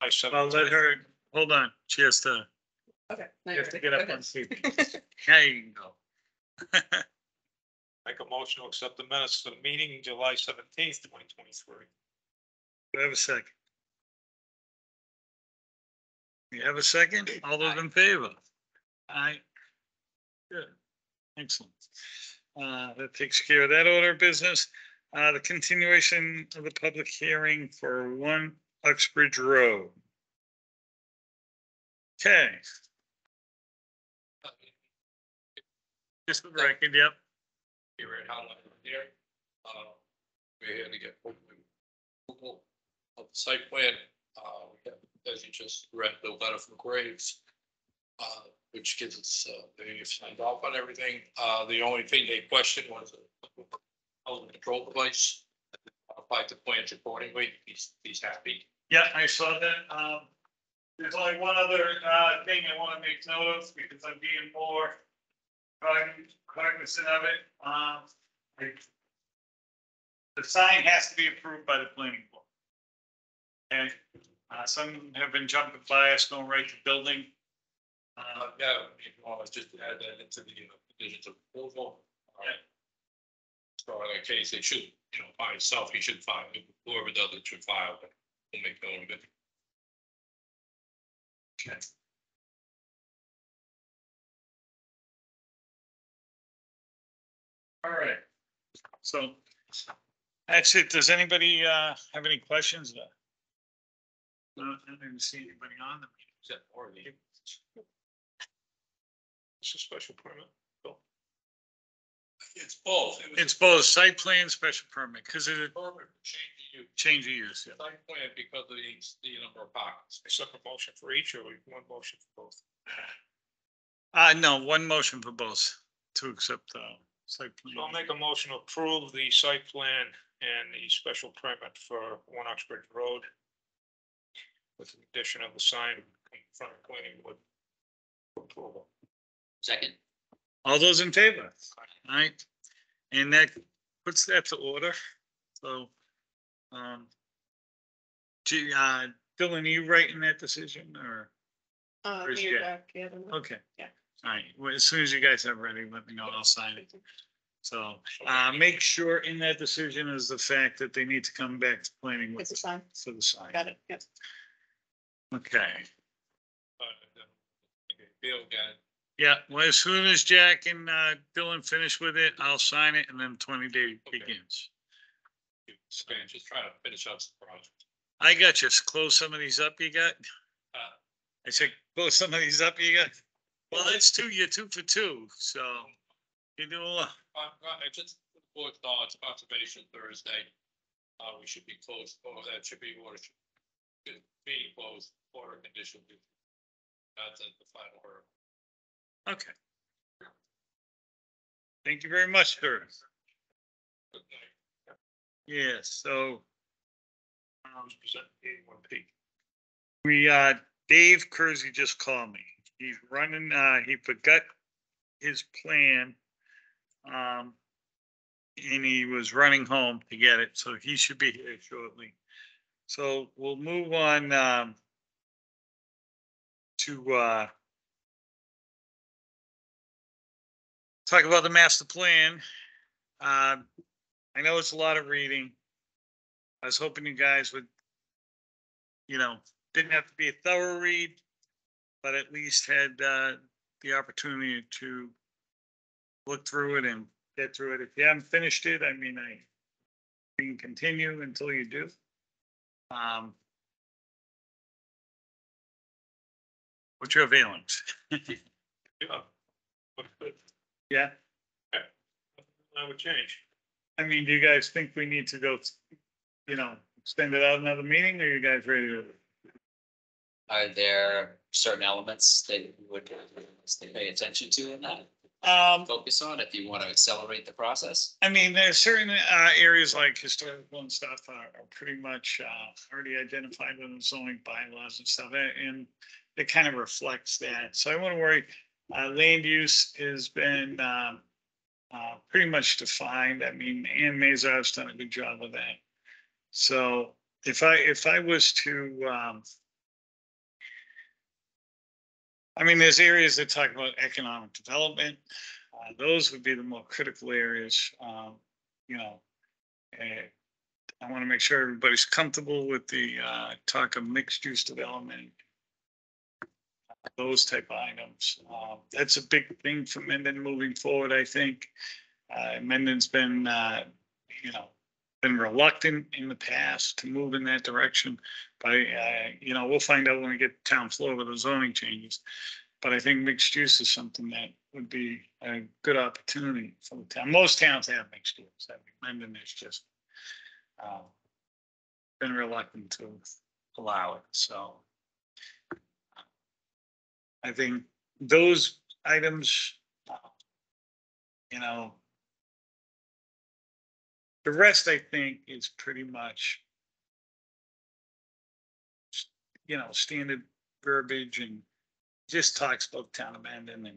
I'll let her, hold on, she has to, Okay. you have to get up on feet. There you go. Make a motion to accept the minutes for the meeting, July 17th, 2023. Do I have a second? You have a second? All those in favor? Aye. Good. Excellent. That takes care of that order of business. The continuation of the public hearing for 1 Uxbridge Road. Okay. Just for the record, yep. Here at Howland here. We're here to get approval of the site plan. We have, as you just read, the letter from Graves, which gives us, they signed off on everything. The only thing they questioned was a control device. Applied to plans accordingly. He's happy. Yeah, I saw that. There's only one other thing I want to make note of because I'm being more cognizant of it. The sign has to be approved by the planning board. And some have been jumping by us, going right to building. Yeah, if you want to just add that into the conditions of approval. So in that case, it should, by itself, he should file, whoever does it should file, but we'll make note of it. Okay. All right. So that's it. Does anybody have any questions? No, I didn't see anybody on the meeting. Except for the. It's a special permit. Bill. It's both. It's both site plan, special permit, because it Permit change of use. Yeah. site plan because of the number of parks. A separate motion for each or one motion for both? No, one motion for both to accept site plan. So I'll make a motion to approve the site plan and the special permit for 1 Uxbridge Road with the addition of the sign in front of planning board approval. Second. All those in favor? All right. And that puts that to order. So, Dylan, are you writing that decision or? Where's Mayor Jack? Jack, yeah, I don't know. Okay. Yeah. All right. Well, as soon as you guys have ready, let me know. I'll sign it. So, make sure in that decision is the fact that they need to come back to planning with It's a sign. for the sign. Got it, yes. Okay. Bill got it. Yeah, well, as soon as Jack and Dylan finish with it, I'll sign it and then 20-day Okay. begins. Okay, just trying to finish out the project. I got you. Close some of these up you got. I said, close some of these up you got. Well, that's two, you're 2 for 2, so you do a lot. Just for the board's knowledge, conservation Thursday. We should be closed, or that should be order. Should be closed, order condition. That's at the final order. Okay. Thank you very much, sir. Good night. Yes, so Present 81P. we, Dave Kersey just called me. He's running, he forgot his plan. And he was running home to get it, so he should be here shortly. So we'll move on, to, talk about the master plan. I know it's a lot of reading. I was hoping you guys would, didn't have to be a thorough read, but at least had the opportunity to look through it and get through it. If you haven't finished it, I mean, we can continue until you do. What's your feelings? Yeah. But Yeah, I would change. I mean, do you guys think we need to go, extend it out another meeting, or are you guys ready to? Are there certain elements that you would pay attention to in that? Focus on if you want to accelerate the process? I mean, there's certain areas like historical and stuff are pretty much already identified in the zoning bylaws and stuff, and it kind of reflects that. So I wouldn't worry. Land use has been pretty much defined. I mean, Ann Mazar's done a good job of that. So if I was to I mean, there's areas that talk about economic development. Those would be the more critical areas, you know. I want to make sure everybody's comfortable with the talk of mixed use development. Those type of items. That's a big thing for Mendon moving forward, I think. Mendon's been, you know, been reluctant in the past to move in that direction. But, you know, we'll find out when we get town floor with the zoning changes. But I think mixed use is something that would be a good opportunity for the town. Most towns have mixed use. I think Mendon is just been reluctant to allow it, so. I think those items, you know. The rest, I think, is pretty much, you know, standard verbiage and just talks about town of Mendon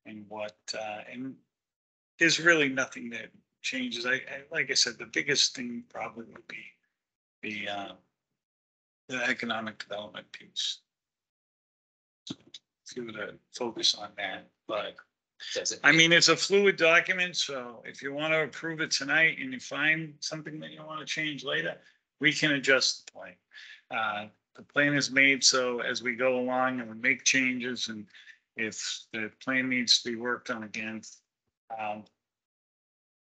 and what, and there's really nothing that changes. Like I said, the biggest thing probably would be the economic development piece. If you were to focus on that, but I mean, it's a fluid document, so if you want to approve it tonight and you find something that you want to change later, we can adjust the plan. The plan is made so as we go along and we make changes, and if the plan needs to be worked on again,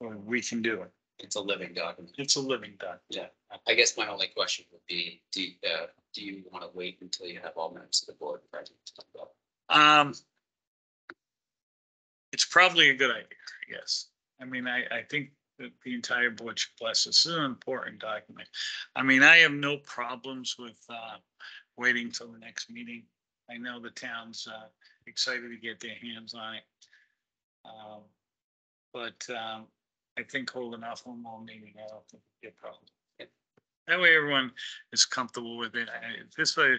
we can do it. It's a living document. It's a living document. Yeah, I guess my only question would be, do you want to wait until you have all members of the board present to talk about? It's probably a good idea, yes. I mean, I think that the entire board should bless this. This is an important document. I mean, I have no problems with waiting till the next meeting. I know the town's excited to get their hands on it. But I think holding off one more meeting, I don't think it'd be a problem. That way everyone is comfortable with it. This way,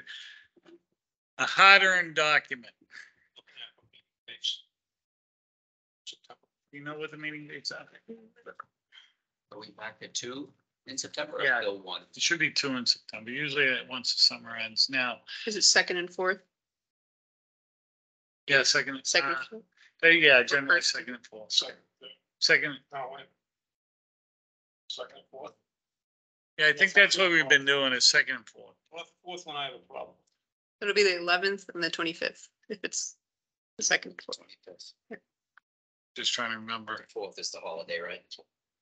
a hard-earned document. You know what the meeting dates are? Are we back at 2 in September? Yeah. Or still 1? It should be 2 in September, usually once the summer ends. Now, Is it second and fourth? yeah, second. Second. and fourth? Yeah, generally first. second and fourth. Second, Second, second, fourth. yeah, I think that's what we've been doing is second and fourth. Fourth one, I have a problem. It'll be the 11th and the 25th, if it's the second. and fourth. 25th. Just trying to remember. 4th is the holiday, right?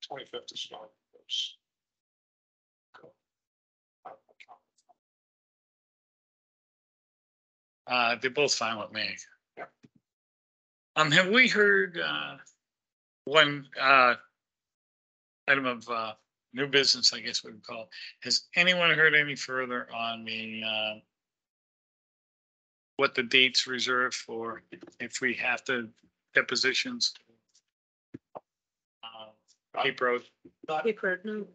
25th is not. They're both fine with me. Yeah. Have we heard, one, item of, new business, I guess we would call it. Has anyone heard any further on the, what the dates reserved for if we have to depositions? Cape Road. Paper, no.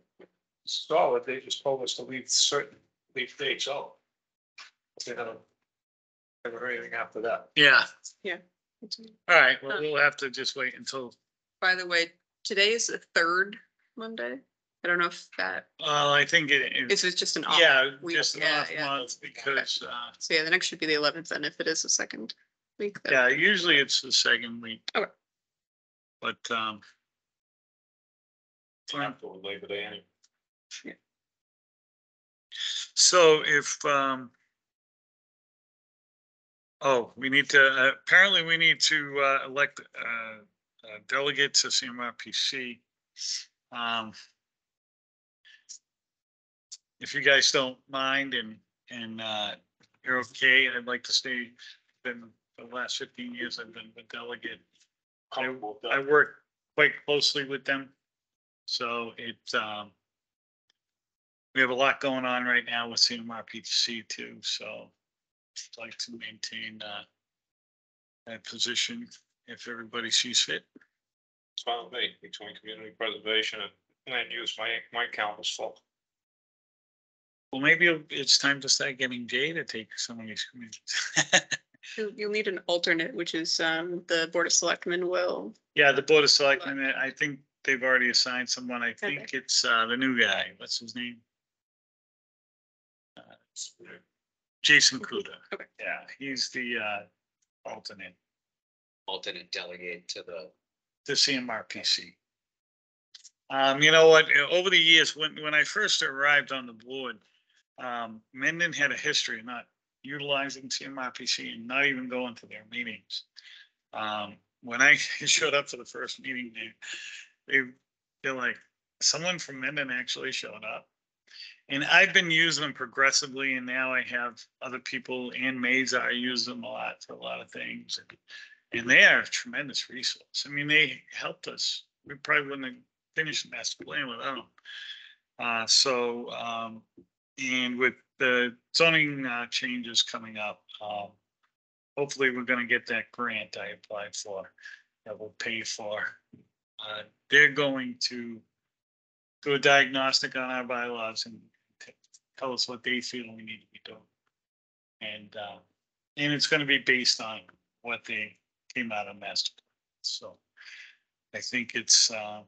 Solid, they just told us to leave dates out. They haven't heard anything after that. Yeah, It's- all right, well, we'll have to just wait until, By the way, today is the third Monday. I don't know if that, I think it this is, is just an off. yeah, week. just an Yeah, off yeah. month because, So yeah, the next should be the 11th then, if it is the second week. then. yeah, usually it's the second week. Okay. But, After Labor Day anyway. so if, oh, we need to, apparently we need to, elect, delegates to CMRPC. If you guys don't mind and you're okay, I'd like to stay, been, for the last 15 years, I've been the delegate. Comfortable with I that. work quite closely with them. So we have a lot going on right now with CMRPC too, so I'd like to maintain that position if everybody sees fit. It's fine with me, between community preservation and land use, my count is full. Well, maybe it's time to start getting Jay to take some of these committees. You'll need an alternate, which is the Board of Selectmen will. Yeah, the Board of Selectmen, I think they've already assigned someone. I think it's the new guy. What's his name? Jason Kuda. Okay. Yeah, he's the alternate Alternate delegate to the, to CMRPC. You know what, over the years, when I first arrived on the board, Mendon had a history of not utilizing CMRPC and not even going to their meetings. When I showed up for the first meeting, they're like, someone from Mendon actually showed up. And I've been using them progressively, and now I have other people, and Mazar use them a lot for a lot of things. And they are a tremendous resource. I mean, they helped us. We probably wouldn't have finished the master plan without them. And with the zoning changes coming up, hopefully we're gonna get that grant I applied for that will pay for. They're going to do a diagnostic on our bylaws and tell us what they feel we need to be doing. And it's gonna be based on what they came out of master plan. So I think it's, and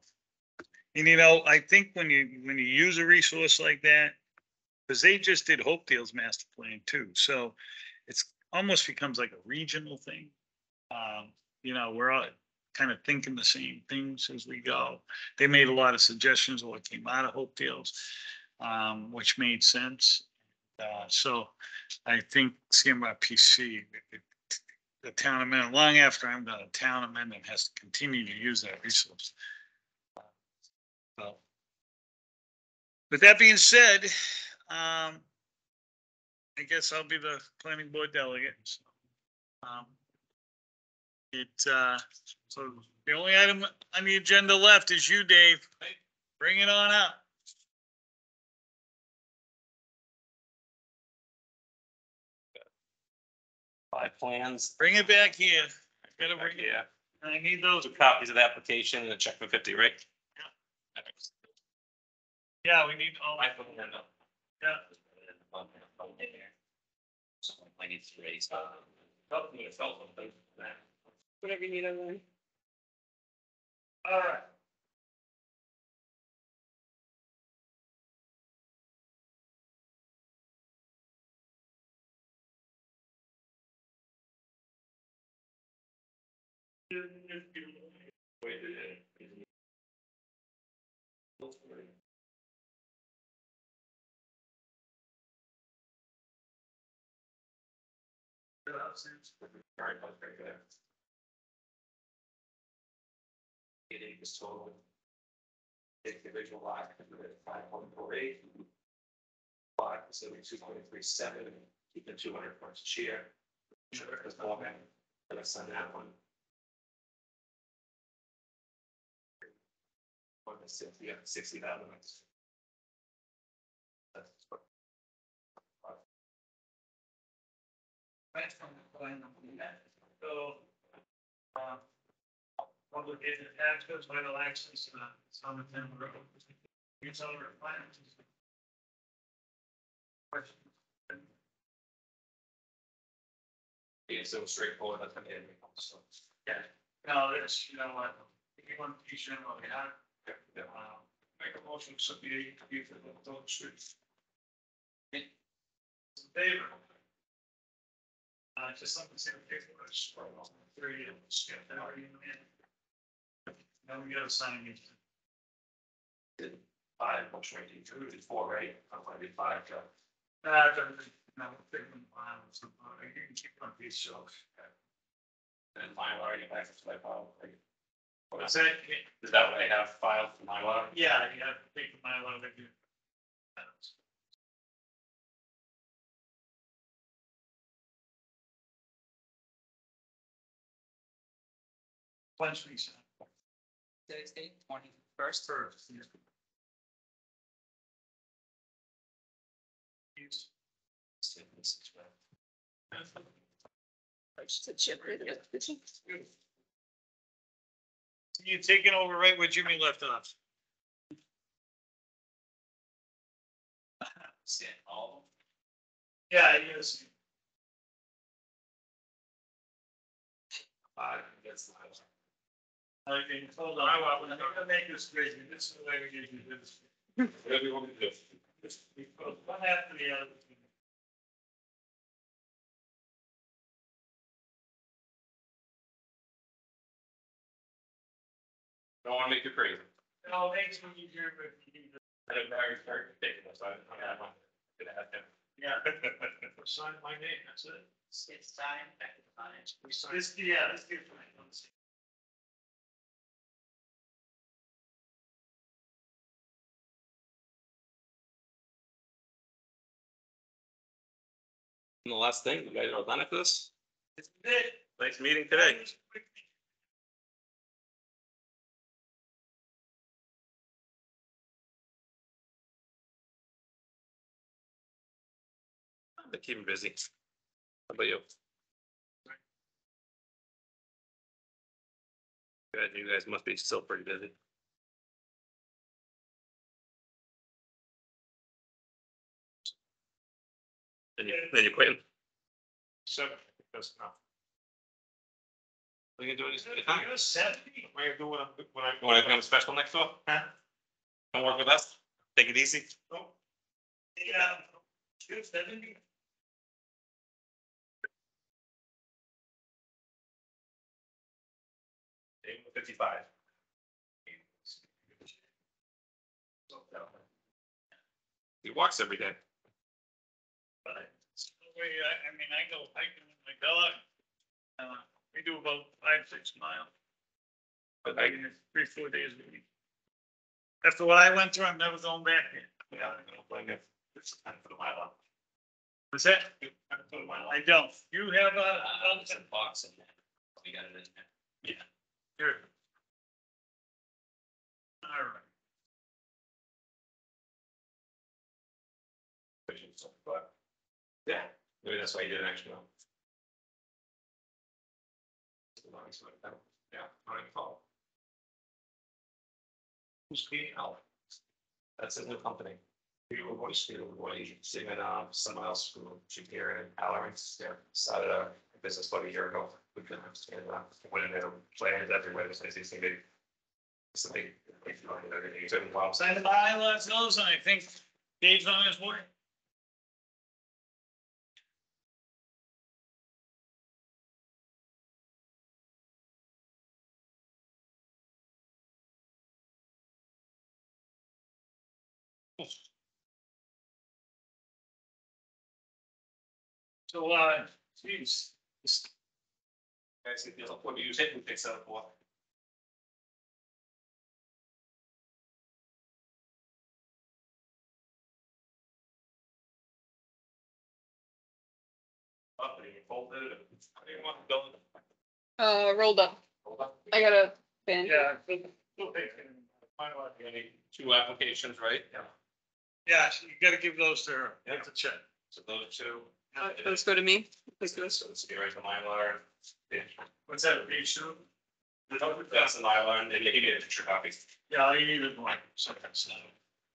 you know, I think when you use a resource like that, because they just did Hopedale's master plan too, so it's almost becomes like a regional thing. You know, we're all kind of thinking the same things as we go. They made a lot of suggestions of what came out of Hopedale's, which made sense. So I think CMRPC, the town of Mendon, long after I'm done, the town of Mendon has to continue to use that resource. So, with that being said, I guess I'll be the planning board delegate. So, so the only item on the agenda left is you, Dave. Bring it on up. Five plans. Bring it back here. I gotta bring it. Yeah. I need those. 2 copies of the application and a check for 50, right? Yeah, we need all. I put them in the- Yeah. I need 3, Whatever you need online. All right. It was total. Take the original lot, 5.48. Lot, 72.37, keep the 200 points a share. Sure, it's more than, let's send that one. On the 60, yeah, 60,000. That's what. So, public access, vital access, Summit Town Road. It's all requirements. Questions? Yeah, so straightforward, that's gonna end. So, Yeah, no, it's, you know, what, if you want to teach them what we have, yeah. make a motion, so be for the Thorpe Street. In favor. Just something to say, paperwork, for 3 years, get that already in the end. Now we gotta sign it. Did 5, motion 2, did 4, right? I'm gonna do 5, Joe. I don't think, no, thinking, you can keep on these shows. And final already back to my file. What's that? Is that what I have filed for my law? Yeah, you have to take my lot of it. Once we sign. Today's date, 21st. First. Yeah. Yes. So Chip, You taking over right where Jimmy left off? See, all Yeah, yes. That's the house. Okay, hold on, I'm gonna make this crazy, this is the way we usually do this. Whatever you want me to do. One after the other. don't wanna make you crazy. No, thanks for you here, but you. I didn't very start taking this, I gonna have him. Yeah. Sign my name, that's it. It's time. This, yeah, let's do it. Let's see. And the last thing, you guys are done at this? It's it. Nice meeting today. They keep me busy. How about you? Good, you guys must be still pretty busy. Then you quitting? Seven, that's enough. What are you gonna do this? You're 70. What am I gonna do when I? You wanna become a special next door? Huh? Come work with us? Take it easy? Yeah. 270. Eight 55. He walks every day. I mean, I go hiking with my dog. We do about 5-6 miles. But Like 3-4 days a week. After what I went through, I'm never going back there. Yeah, I don't blame you. It's time for the mile. What's that? Time for the mile. I don't. You have There's a box in there. We got it in there. Here. All right. But, yeah, maybe that's why you did an extra. Yeah, I call. Who's Pete Al? That's his new company. We were voice, Steve and someone else from Shakir and Allerings, they started a business about a year ago. We've been, went in there, plans everywhere, this is gonna be. It's a big, it's in well. Sign the bylaws, those, and I think Dave's on his way. So, geez, this- Guys, if you don't want to use it, we fix that up for. Up and you fold it, how do you want to build it? Rolled up. I got a pen. yeah. You need two applications, right? Yeah. Yeah, you gotta give those to her. Yeah. That's a check. So those two. Let's go to me. Let's go. So this will be right to Mylar. What's that, page two? That's the Mylar, and then you need extra copies. Yeah, I needed one, so that's not.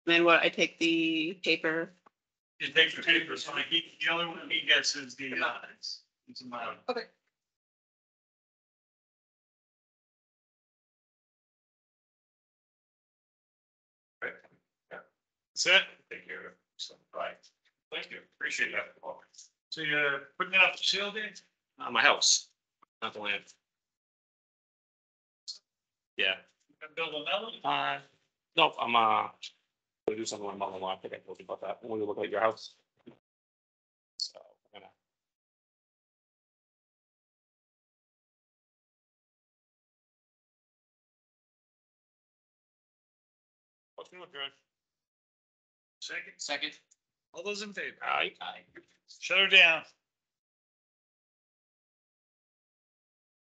Then what? I take the paper. You take the papers, like the only one he gets is the, it's a mile. Okay. Right. Yeah. That's it? Take care of it. So, right. Thank you. Appreciate that. So you're putting it up for sale, Dave? My house, not the land. Yeah. You gonna build another one? No, I'm, gonna do something with my mother-in-law. I think I told you about that when we look at your house. So, I'm gonna. What's going on, John? Second, Second. all those in favor? Aye. Aye. Shut her down.